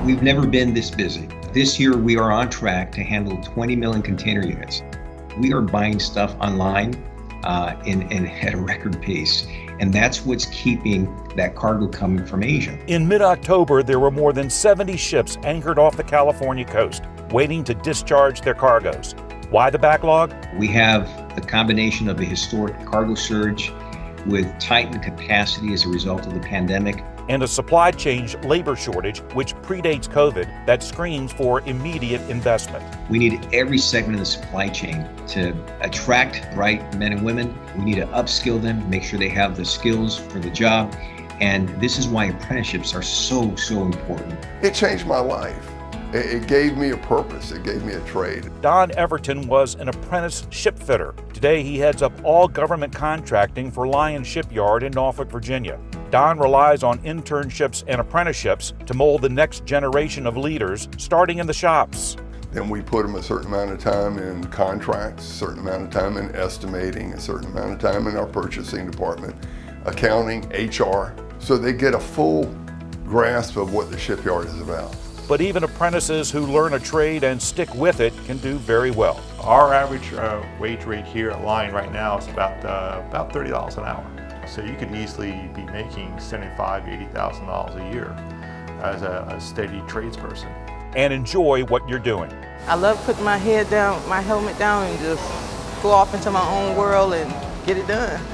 We've never been this busy. This year, we are on track to handle 20 million container units. We are buying stuff online at a record pace, and that's what's keeping that cargo coming from Asia. In mid-October, there were more than 70 ships anchored off the California coast, waiting to discharge their cargoes. Why the backlog? We have the combination of a historic cargo surge with tightened capacity as a result of the pandemic, and a supply chain labor shortage, which predates COVID, that screams for immediate investment. We need every segment of the supply chain to attract bright men and women. We need to upskill them, make sure they have the skills for the job. And this is why apprenticeships are so important. It changed my life. It gave me a purpose. It gave me a trade. Don Everton was an apprentice ship fitter. Today he heads up all government contracting for Lion Shipyard in Norfolk, Virginia. Don relies on internships and apprenticeships to mold the next generation of leaders, starting in the shops. Then we put them a certain amount of time in contracts, a certain amount of time in estimating, a certain amount of time in our purchasing department, accounting, HR, so they get a full grasp of what the shipyard is about. But even apprentices who learn a trade and stick with it can do very well. Our average wage rate here at Lion right now is about $30 an hour. So you could easily be making $75,000, $80,000 a year as a steady tradesperson. And enjoy what you're doing. I love putting my head down, my helmet down, and just go off into my own world and get it done.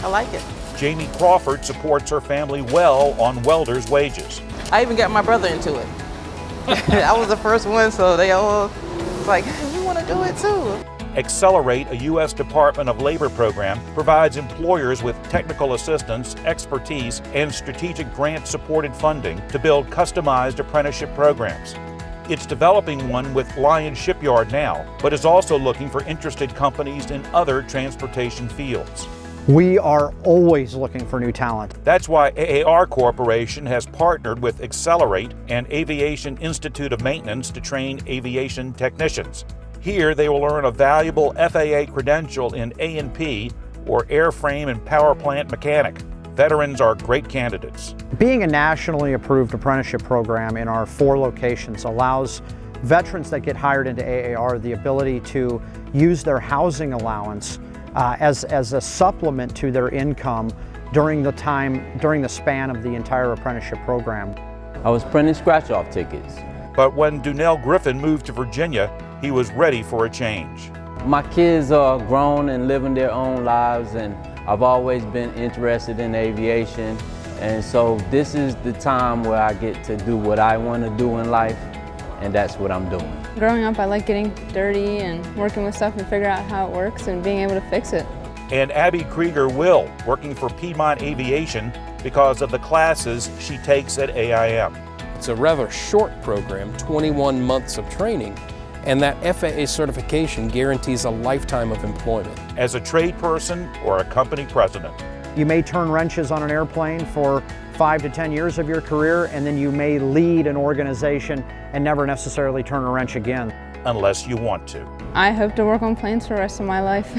I like it. Jamie Crawford supports her family well on welders' wages. I even got my brother into it. I was the first one, so they all was like, hey, we want to do it too. Accelerate, a U.S. Department of Labor program, provides employers with technical assistance, expertise, and strategic grant-supported funding to build customized apprenticeship programs. It's developing one with Lion Shipyard now, but is also looking for interested companies in other transportation fields. We are always looking for new talent. That's why AAR Corporation has partnered with Accelerate and Aviation Institute of Maintenance to train aviation technicians. Here they will earn a valuable FAA credential in A&P, or airframe and power plant mechanic. Veterans are great candidates. Being a nationally approved apprenticeship program in our 4 locations allows veterans that get hired into AAR the ability to use their housing allowance as a supplement to their income during the span of the entire apprenticeship program. I was printing scratch-off tickets. But when Dunell Griffin moved to Virginia, he was ready for a change. My kids are grown and living their own lives, and I've always been interested in aviation. And so this is the time where I get to do what I want to do in life, and that's what I'm doing. Growing up, I like getting dirty and working with stuff and figuring out how it works and being able to fix it. And Abby Krieger will, working for Piedmont Aviation because of the classes she takes at AIM. It's a rather short program, 21 months of training, and that FAA certification guarantees a lifetime of employment. As a trade person or a company president. You may turn wrenches on an airplane for 5 to 10 years of your career, and then you may lead an organization and never necessarily turn a wrench again. Unless you want to. I hope to work on planes for the rest of my life.